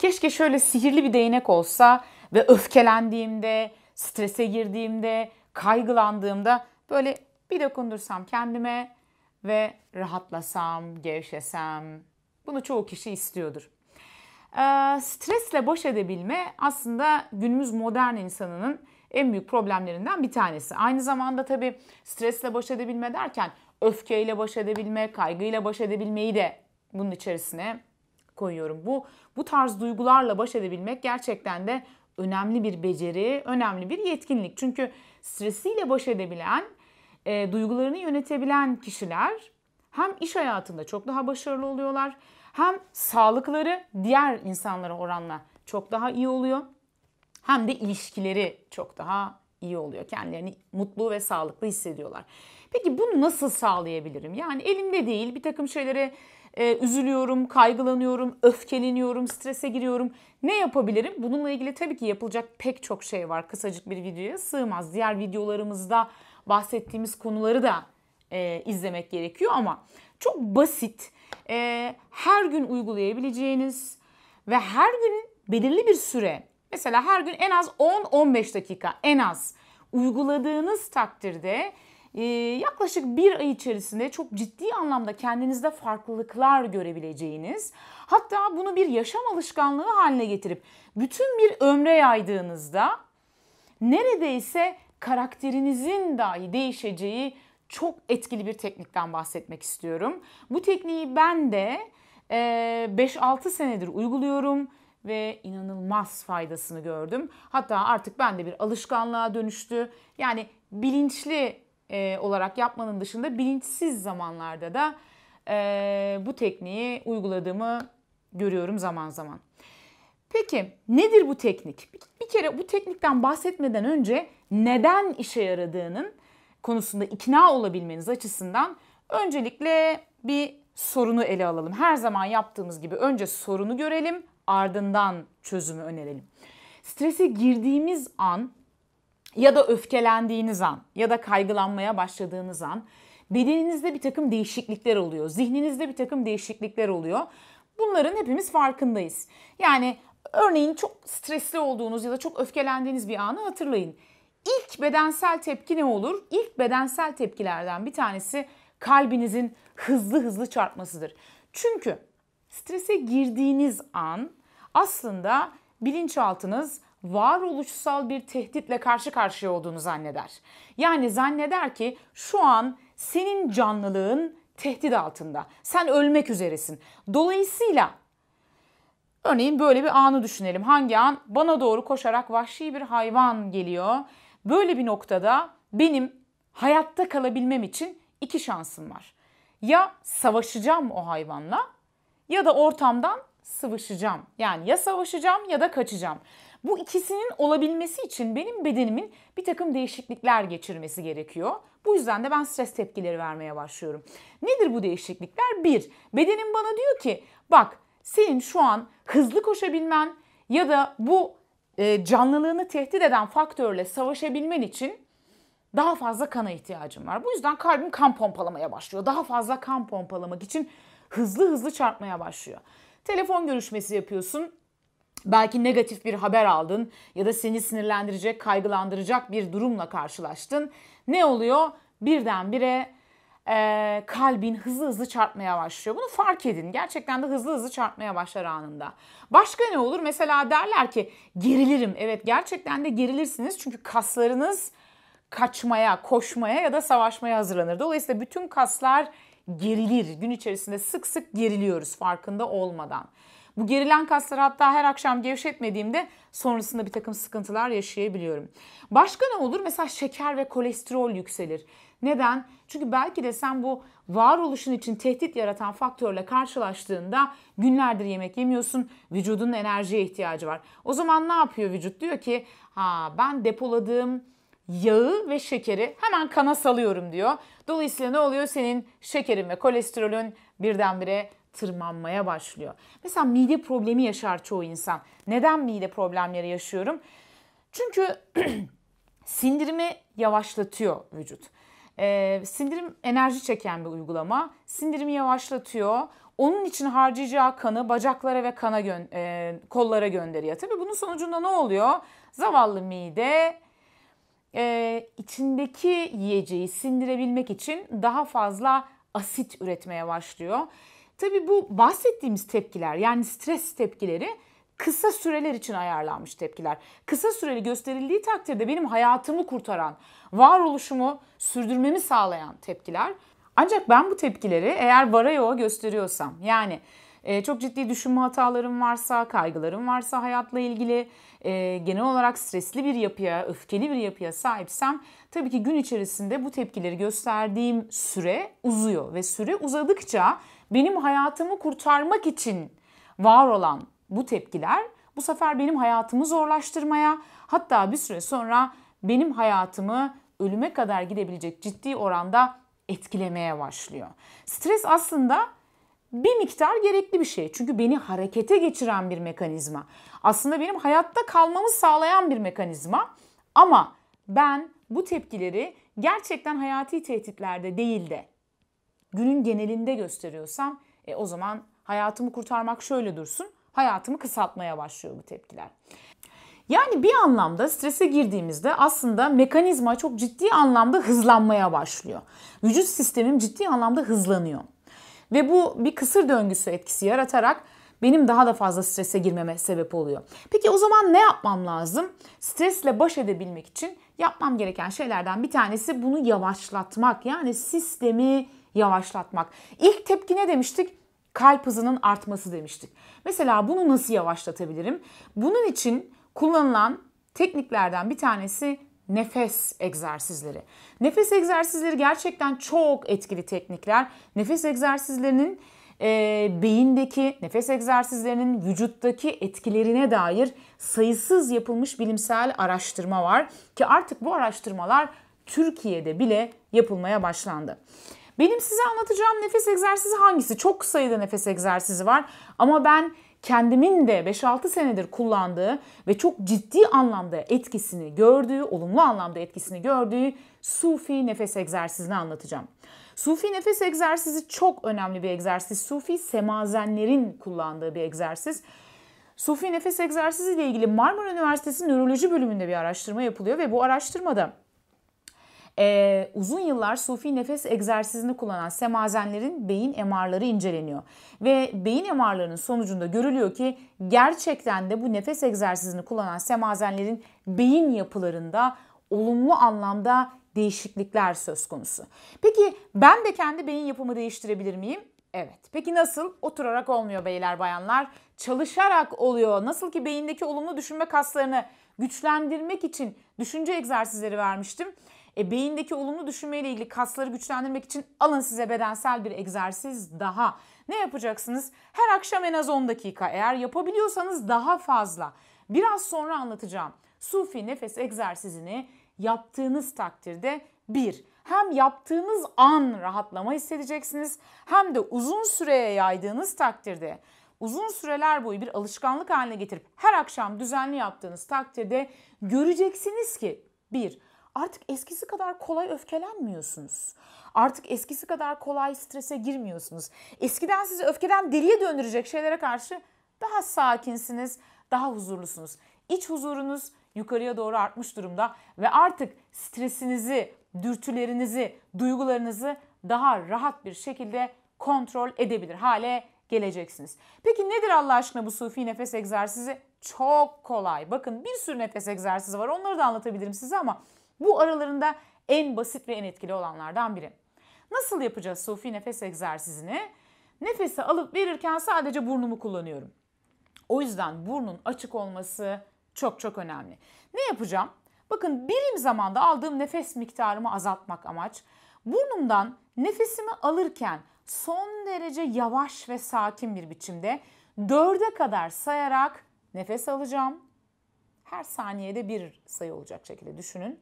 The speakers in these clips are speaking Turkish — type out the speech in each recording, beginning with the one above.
Keşke şöyle sihirli bir değnek olsa ve öfkelendiğimde, strese girdiğimde, kaygılandığımda böyle bir dokundursam kendime ve rahatlasam, gevşesem. Bunu çoğu kişi istiyordur. Stresle baş edebilme aslında günümüz modern insanının en büyük problemlerinden bir tanesi. Aynı zamanda tabii stresle baş edebilme derken öfkeyle baş edebilme, kaygıyla baş edebilmeyi de bunun içerisine koyuyorum. Bu tarz duygularla baş edebilmek gerçekten de önemli bir beceri, önemli bir yetkinlik. Çünkü stresiyle baş edebilen, duygularını yönetebilen kişiler hem iş hayatında çok daha başarılı oluyorlar, hem sağlıkları diğer insanlara oranla çok daha iyi oluyor, hem de ilişkileri çok daha iyi oluyor. Kendilerini mutlu ve sağlıklı hissediyorlar. Peki bunu nasıl sağlayabilirim? Yani elimde değil, bir takım şeylere üzülüyorum, kaygılanıyorum, öfkeleniyorum, strese giriyorum. Ne yapabilirim? Bununla ilgili tabii ki yapılacak pek çok şey var. Kısacık bir videoya sığmaz. Diğer videolarımızda bahsettiğimiz konuları da izlemek gerekiyor ama çok basit, her gün uygulayabileceğiniz ve her gün belirli bir süre, mesela her gün en az 10-15 dakika en az uyguladığınız takdirde yaklaşık bir ay içerisinde çok ciddi anlamda kendinizde farklılıklar görebileceğiniz, hatta bunu bir yaşam alışkanlığı haline getirip bütün bir ömre yaydığınızda neredeyse karakterinizin dahi değişeceği çok etkili bir teknikten bahsetmek istiyorum. Bu tekniği ben de 5-6 senedir uyguluyorum ve inanılmaz faydasını gördüm. Hatta artık bende bir alışkanlığa dönüştü. Yani bilinçli olarak yapmanın dışında bilinçsiz zamanlarda da bu tekniği uyguladığımı görüyorum zaman zaman. Peki nedir bu teknik? Bir kere bu teknikten bahsetmeden önce neden işe yaradığının konusunda ikna olabilmeniz açısından öncelikle bir sorunu ele alalım. Her zaman yaptığımız gibi önce sorunu görelim, ardından çözümü önerelim. Strese girdiğimiz an ya da öfkelendiğiniz an ya da kaygılanmaya başladığınız an bedeninizde bir takım değişiklikler oluyor. Zihninizde bir takım değişiklikler oluyor. Bunların hepimiz farkındayız. Yani örneğin çok stresli olduğunuz ya da çok öfkelendiğiniz bir anı hatırlayın. İlk bedensel tepki ne olur? İlk bedensel tepkilerden bir tanesi kalbinizin hızlı hızlı çarpmasıdır. Çünkü strese girdiğiniz an aslında bilinçaltınız varoluşsal bir tehditle karşı karşıya olduğunu zanneder. Yani zanneder ki şu an senin canlılığın tehdit altında. Sen ölmek üzeresin. Dolayısıyla örneğin böyle bir anı düşünelim. Hangi an? Bana doğru koşarak vahşi bir hayvan geliyor. Böyle bir noktada benim hayatta kalabilmem için iki şansım var. Ya savaşacağım o hayvanla ya da ortamdan sıvışacağım. Yani ya savaşacağım ya da kaçacağım. Bu ikisinin olabilmesi için benim bedenimin bir takım değişiklikler geçirmesi gerekiyor. Bu yüzden de ben stres tepkileri vermeye başlıyorum. Nedir bu değişiklikler? Bir, bedenim bana diyor ki bak senin şu an hızlı koşabilmen ya da bu canlılığını tehdit eden faktörle savaşabilmen için daha fazla kana ihtiyacım var. Bu yüzden kalbim kan pompalamaya başlıyor. Daha fazla kan pompalamak için hızlı hızlı çarpmaya başlıyor. Telefon görüşmesi yapıyorsun. Belki negatif bir haber aldın ya da seni sinirlendirecek, kaygılandıracak bir durumla karşılaştın. Ne oluyor? Birdenbire kalbin hızlı hızlı çarpmaya başlıyor. Bunu fark edin. Gerçekten de hızlı hızlı çarpmaya başlar anında. Başka ne olur? Mesela derler ki gerilirim. Evet gerçekten de gerilirsiniz. Çünkü kaslarınız kaçmaya, koşmaya ya da savaşmaya hazırlanır. Dolayısıyla bütün kaslar gerilir. Gün içerisinde sık sık geriliyoruz farkında olmadan. Bu gerilen kasları hatta her akşam gevşetmediğimde sonrasında bir takım sıkıntılar yaşayabiliyorum. Başka ne olur? Mesela şeker ve kolesterol yükselir. Neden? Çünkü belki de sen bu varoluşun için tehdit yaratan faktörle karşılaştığında günlerdir yemek yemiyorsun. Vücudunun enerjiye ihtiyacı var. O zaman ne yapıyor vücut? Diyor ki ben depoladığım yağı ve şekeri hemen kana salıyorum diyor. Dolayısıyla ne oluyor? Senin şekerin ve kolesterolün birdenbire tırmanmaya başlıyor. Mesela mide problemi yaşar çoğu insan. Neden mide problemleri yaşıyorum? Çünkü sindirimi yavaşlatıyor vücut. Sindirim enerji çeken bir uygulama. Sindirimi yavaşlatıyor. onun için harcayacağı kanı bacaklara ve kollara gönderiyor. Tabii bunun sonucunda ne oluyor? Zavallı mide içindeki yiyeceği sindirebilmek için daha fazla asit üretmeye başlıyor. Tabii bu bahsettiğimiz tepkiler, yani stres tepkileri kısa süreler için ayarlanmış tepkiler. Kısa süreli gösterildiği takdirde benim hayatımı kurtaran, varoluşumu sürdürmemi sağlayan tepkiler. Ancak ben bu tepkileri eğer vara yoğa gösteriyorsam, yani çok ciddi düşünme hatalarım varsa, kaygılarım varsa hayatla ilgili, genel olarak stresli bir yapıya, öfkeli bir yapıya sahipsem, tabii ki gün içerisinde bu tepkileri gösterdiğim süre uzuyor ve süre uzadıkça benim hayatımı kurtarmak için var olan bu tepkiler bu sefer benim hayatımı zorlaştırmaya, hatta bir süre sonra benim hayatımı ölüme kadar gidebilecek ciddi oranda etkilemeye başlıyor. Stres aslında bir miktar gerekli bir şey. Çünkü beni harekete geçiren bir mekanizma. Aslında benim hayatta kalmamı sağlayan bir mekanizma. Ama ben bu tepkileri gerçekten hayati tehditlerde değil de günün genelinde gösteriyorsam o zaman hayatımı kurtarmak şöyle dursun, hayatımı kısaltmaya başlıyor bu tepkiler. Yani bir anlamda strese girdiğimizde aslında mekanizma çok ciddi anlamda hızlanmaya başlıyor. Vücut sistemim ciddi anlamda hızlanıyor. Ve bu bir kısır döngüsü etkisi yaratarak benim daha da fazla strese girmeme sebep oluyor. Peki o zaman ne yapmam lazım? Stresle baş edebilmek için yapmam gereken şeylerden bir tanesi bunu yavaşlatmak. Yani sistemi yavaşlatmak. İlk tepki ne demiştik? Kalp hızının artması demiştik. Mesela bunu nasıl yavaşlatabilirim? Bunun için kullanılan tekniklerden bir tanesi nefes egzersizleri. Nefes egzersizleri gerçekten çok etkili teknikler. Nefes egzersizlerinin beyindeki, nefes egzersizlerinin vücuttaki etkilerine dair sayısız yapılmış bilimsel araştırma var. Ki artık bu araştırmalar Türkiye'de bile yapılmaya başlandı. Benim size anlatacağım nefes egzersizi hangisi? Çok sayıda nefes egzersizi var ama ben kendimin de 5-6 senedir kullandığı ve çok ciddi anlamda etkisini gördüğü, olumlu anlamda etkisini gördüğü Sufi nefes egzersizini anlatacağım. Sufi nefes egzersizi çok önemli bir egzersiz. Sufi semazenlerin kullandığı bir egzersiz. Sufi nefes egzersizi ile ilgili Marmara Üniversitesi Nöroloji bölümünde bir araştırma yapılıyor ve bu araştırmada uzun yıllar Sufi nefes egzersizini kullanan semazenlerin beyin MR'ları inceleniyor. Ve beyin MR'larının sonucunda görülüyor ki gerçekten de bu nefes egzersizini kullanan semazenlerin beyin yapılarında olumlu anlamda değişiklikler söz konusu. Peki ben de kendi beyin yapımı değiştirebilir miyim? Evet. Peki nasıl? Oturarak olmuyor beyler bayanlar. Çalışarak oluyor. Nasıl ki beyindeki olumlu düşünme kaslarını güçlendirmek için düşünce egzersizleri vermiştim. Beyindeki olumlu düşünmeyle ilgili kasları güçlendirmek için alın size bedensel bir egzersiz daha. Ne yapacaksınız? Her akşam en az 10 dakika. Eğer yapabiliyorsanız daha fazla. Biraz sonra anlatacağım. Sufi nefes egzersizini yaptığınız takdirde hem yaptığınız an rahatlama hissedeceksiniz hem de uzun süreye yaydığınız takdirde, uzun süreler boyu bir alışkanlık haline getirip her akşam düzenli yaptığınız takdirde göreceksiniz ki artık eskisi kadar kolay öfkelenmiyorsunuz. Artık eskisi kadar kolay strese girmiyorsunuz. Eskiden sizi öfkeden deliye döndürecek şeylere karşı daha sakinsiniz, daha huzurlusunuz. İç huzurunuz yukarıya doğru artmış durumda ve artık stresinizi, dürtülerinizi, duygularınızı daha rahat bir şekilde kontrol edebilir hale geleceksiniz. Peki nedir Allah aşkına bu Sufi nefes egzersizi? Çok kolay. Bakın bir sürü nefes egzersizi var. Onları da anlatabilirim size ama bu aralarında en basit ve en etkili olanlardan biri. Nasıl yapacağız Sufi nefes egzersizini? Nefesi alıp verirken sadece burnumu kullanıyorum. O yüzden burnun açık olması çok çok önemli. Ne yapacağım? Bakın birim zamanda aldığım nefes miktarımı azaltmak amaç. Burnumdan nefesimi alırken son derece yavaş ve sakin bir biçimde 4'e kadar sayarak nefes alacağım. Her saniyede bir sayı olacak şekilde düşünün.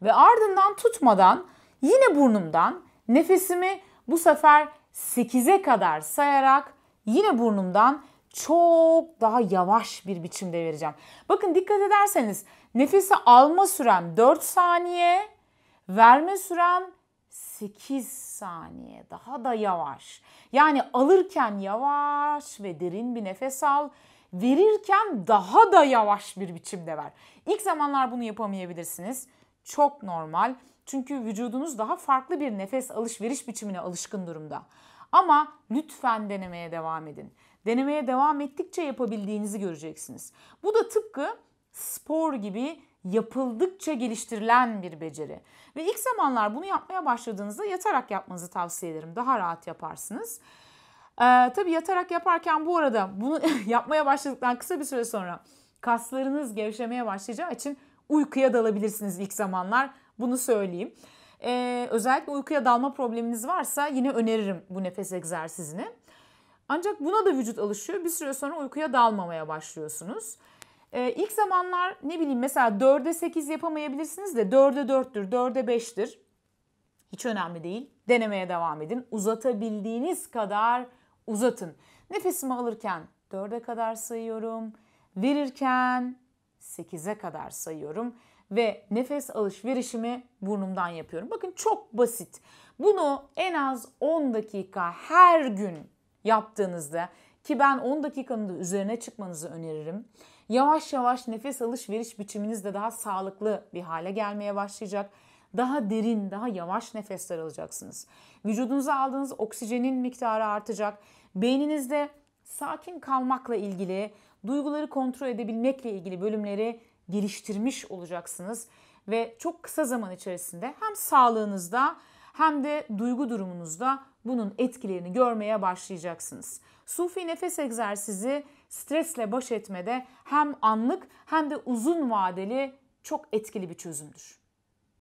Ve ardından tutmadan yine burnumdan nefesimi bu sefer 8'e kadar sayarak yine burnumdan çok daha yavaş bir biçimde vereceğim. Bakın dikkat ederseniz nefesi alma sürem 4 saniye, verme sürem 8 saniye daha da yavaş. Yani alırken yavaş ve derin bir nefes al. Verirken daha da yavaş bir biçimde ver. İlk zamanlar bunu yapamayabilirsiniz. Çok normal. Çünkü vücudunuz daha farklı bir nefes alışveriş biçimine alışkın durumda. Ama lütfen denemeye devam edin. Denemeye devam ettikçe yapabildiğinizi göreceksiniz. Bu da tıpkı spor gibi yapıldıkça geliştirilen bir beceri. Ve ilk zamanlar bunu yapmaya başladığınızda yatarak yapmanızı tavsiye ederim. Daha rahat yaparsınız. Tabii yatarak yaparken bu arada bunu yapmaya başladıktan kısa bir süre sonra kaslarınız gevşemeye başlayacağı için uykuya dalabilirsiniz ilk zamanlar. Bunu söyleyeyim. Özellikle uykuya dalma probleminiz varsa yine öneririm bu nefes egzersizini. Ancak buna da vücut alışıyor. Bir süre sonra uykuya dalmamaya başlıyorsunuz. İlk zamanlar ne bileyim mesela 4'e 8 yapamayabilirsiniz de 4'e 4'tür, 4'e 5'tir. Hiç önemli değil. Denemeye devam edin. Uzatabildiğiniz kadar uzatın. Nefesimi alırken 4'e kadar sayıyorum. Verirken 8'e kadar sayıyorum. Ve nefes alışverişimi burnumdan yapıyorum. Bakın çok basit. Bunu en az 10 dakika her gün yaptığınızda, ki ben 10 dakikanın da üzerine çıkmanızı öneririm. Yavaş yavaş nefes alışveriş biçiminiz de daha sağlıklı bir hale gelmeye başlayacak. Daha derin, daha yavaş nefesler alacaksınız. Vücudunuza aldığınız oksijenin miktarı artacak. Beyninizde sakin kalmakla ilgili, duyguları kontrol edebilmekle ilgili bölümleri geliştirmiş olacaksınız. Ve çok kısa zaman içerisinde hem sağlığınızda hem de duygu durumunuzda bunun etkilerini görmeye başlayacaksınız. Sufi nefes egzersizi stresle baş etmede hem anlık hem de uzun vadeli çok etkili bir çözümdür.